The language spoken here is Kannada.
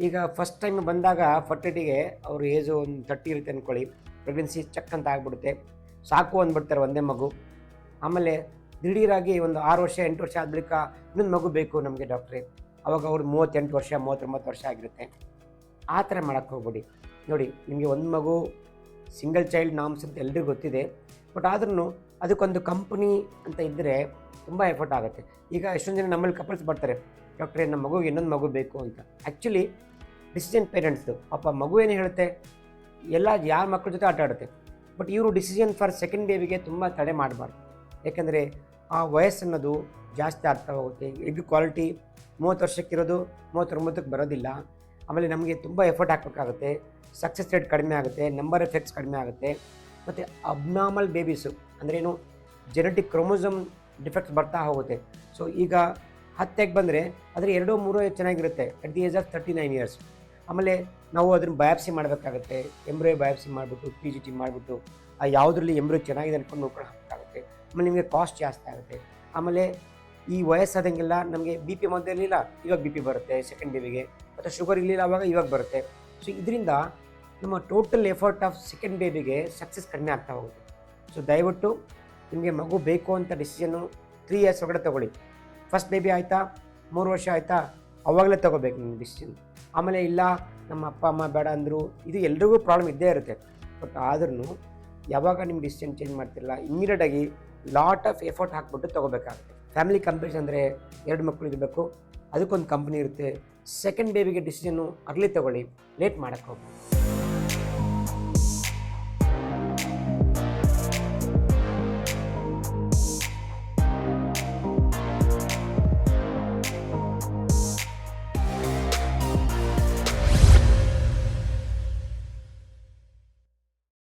ಈಗ ಫಸ್ಟ್ ಟೈಮ್ ಬಂದಾಗ ಫರ್ಟಿಲಿಟಿಗೆ ಅವ್ರ ಏಜು ಒಂದು 30 ಇರುತ್ತೆ ಅಂದ್ಕೊಳ್ಳಿ, ಪ್ರೆಗ್ನೆನ್ಸಿ ಚೆಕ್ ಅಂತ ಆಗ್ಬಿಡುತ್ತೆ, ಸಾಕು ಅಂದ್ಬಿಡ್ತಾರೆ ಒಂದೇ ಮಗು. ಆಮೇಲೆ ದಿಢೀರಾಗಿ ಒಂದು 6 ವರ್ಷ 8 ವರ್ಷ ಆದ ಬಳಿಕ ಇನ್ನೊಂದು ಮಗು ಬೇಕು ನಮಗೆ ಡಾಕ್ಟ್ರೇ, ಅವಾಗ ಅವ್ರು 38 ವರ್ಷ 39 ವರ್ಷ ಆಗಿರುತ್ತೆ. ಆ ಥರ ಮಾಡೋಕ್ಕೆ ಹೋಗ್ಬೇಡಿ. ನೋಡಿ, ನಿಮಗೆ ಒಂದು ಮಗು ಸಿಂಗಲ್ ಚೈಲ್ಡ್ ನಾಮ್ಸ್ ಅಂತ ಎಲ್ರಿಗೂ ಗೊತ್ತಿದೆ, ಬಟ್ ಆದ್ರೂ ಅದಕ್ಕೊಂದು ಕಂಪ್ನಿ ಅಂತ ಇದ್ದರೆ ತುಂಬ ಎಫರ್ಟ್ ಆಗುತ್ತೆ. ಈಗ ಎಷ್ಟೊಂದು ಜನ ನಮ್ಮಲ್ಲಿ ಕಪಲ್ಸ್ ಬರ್ತಾರೆ, ಡಾಕ್ಟ್ರೇ ನಮ್ಮ ಮಗುಗೆ ಇನ್ನೊಂದು ಮಗು ಬೇಕು ಅಂತ. ಆ್ಯಕ್ಚುಲಿ ಡಿಸಿಷನ್ ಪೇರೆಂಟ್ಸ್ದು. ಪಾಪ ಮಗು ಏನು ಹೇಳುತ್ತೆ, ಎಲ್ಲ ಯಾರ ಮಕ್ಕಳ ಜೊತೆ ಆಟ ಆಡುತ್ತೆ, ಬಟ್ ಇವರು ಡಿಸಿಷನ್ ಫಾರ್ ಸೆಕೆಂಡ್ ಬೇಬಿಗೆ ತುಂಬ ತಡೆ ಮಾಡಬಾರ್ದು. ಯಾಕೆಂದರೆ ಆ ವಯಸ್ಸನ್ನೋದು ಜಾಸ್ತಿ ಆಗ್ತಾ ಹೋಗುತ್ತೆ. ಎಗ್ ಕ್ವಾಲಿಟಿ 30 ವರ್ಷಕ್ಕಿರೋದು 39ಕ್ಕೆ ಬರೋದಿಲ್ಲ. ಆಮೇಲೆ ನಮಗೆ ತುಂಬ ಎಫರ್ಟ್ ಹಾಕಬೇಕಾಗುತ್ತೆ, ಸಕ್ಸಸ್ ರೇಟ್ ಕಡಿಮೆ ಆಗುತ್ತೆ, ನಂಬರ್ ಎಫೆಕ್ಟ್ಸ್ ಕಡಿಮೆ ಆಗುತ್ತೆ. ಮತ್ತು ಅಬ್ನಾರ್ಮಲ್ ಬೇಬೀಸು ಅಂದ್ರೇನು, ಜೆನೆಟಿಕ್ ಕ್ರೋಮೋಸೋಮ್ ಡಿಫೆಕ್ಟ್ಸ್ ಬರ್ತಾ ಹೋಗುತ್ತೆ. ಸೊ ಈಗ 10 ಎಗ್ ಬಂದರೆ ಅದರ 2-3 ಚೆನ್ನಾಗಿರುತ್ತೆ at the age of 39 years. ಆಮೇಲೆ ನಾವು ಅದನ್ನು ಬಯಾಪ್ಸಿ ಮಾಡಬೇಕಾಗುತ್ತೆ, ಎಂಬ್ರಿಯೋ ಬಯಾಪ್ಸಿ ಮಾಡಿಬಿಟ್ಟು PGT ಮಾಡಿಬಿಟ್ಟು ಆ ಯಾವುದರಲ್ಲಿ ಎಂಬ್ರಿಯೋ ಚೆನ್ನಾಗಿದೆ ಅಂದ್ಕೊಂಡು ನೋಡ್ಕೊಂಡು ಹಾಕಬೇಕಾಗುತ್ತೆ. ಆಮೇಲೆ ನಿಮಗೆ ಕಾಸ್ಟ್ ಜಾಸ್ತಿ ಆಗುತ್ತೆ. ಆಮೇಲೆ ಈ ವಯಸ್ಸಾದಂಗೆಲ್ಲ ನಮಗೆ BP ಮೊದಲು ಇರಲಿಲ್ಲ, ಇವಾಗ BP ಬರುತ್ತೆ ಸೆಕೆಂಡ್ ಬೇಬಿಗೆ, ಮತ್ತು ಶುಗರ್ ಇರಲಿಲ್ಲ ಆವಾಗ ಇವಾಗ ಬರುತ್ತೆ. ಸೊ ಇದರಿಂದ ನಮ್ಮ ಟೋಟಲ್ ಎಫರ್ಟ್ ಆಫ್ ಸೆಕೆಂಡ್ ಬೇಬಿಗೆ ಸಕ್ಸಸ್ ಕಡಿಮೆ ಆಗ್ತಾ ಹೋಗುತ್ತೆ. ಸೊ ದಯವಿಟ್ಟು ನಿಮಗೆ ಮಗು ಬೇಕು ಅಂತ ಡಿಸಿಷನ್ನು 3 ಇಯರ್ಸ್ ಒಳಗಡೆ ತೊಗೊಳ್ಳಿ. ಫಸ್ಟ್ ಬೇಬಿ ಆಯಿತಾ, 3 ವರ್ಷ ಆಯಿತಾ, ಅವಾಗಲೇ ತೊಗೋಬೇಕು ನಿಮ್ಮ ಡಿಸಿಷನ್. ಆಮೇಲೆ ಇಲ್ಲ ನಮ್ಮ ಅಪ್ಪ ಅಮ್ಮ ಬೇಡ ಅಂದರು, ಇದು ಎಲ್ರಿಗೂ ಪ್ರಾಬ್ಲಮ್ ಇದ್ದೇ ಇರುತ್ತೆ. ಬಟ್ ಆದ್ರೂ ಯಾವಾಗ ನಿಮ್ಮ ಡಿಸಿಷನ್ ಚೇಂಜ್ ಮಾಡ್ತಿರಲ್ಲ, ಇಮ್ಮಿಡಿಯೇಟಾಗಿ ಲಾಟ್ ಆಫ್ ಎಫರ್ಟ್ ಹಾಕ್ಬಿಟ್ಟು ತೊಗೋಬೇಕಾಗುತ್ತೆ. ಫ್ಯಾಮಿಲಿ ಕಂಪ್ಲೀಟ್ಸ್ ಅಂದರೆ 2 ಮಕ್ಕಳು ಇರಬೇಕು, ಅದಕ್ಕೊಂದು ಕಂಪ್ನಿ ಇರುತ್ತೆ. ಸೆಕೆಂಡ್ ಬೇಬಿಗೆ ಡಿಸಿಷನ್ನು ಅರ್ಲಿ ತೊಗೊಳ್ಳಿ, ಲೇಟ್ ಮಾಡೋಕ್ಕೆ ಹೋಗ್ಬೋದು.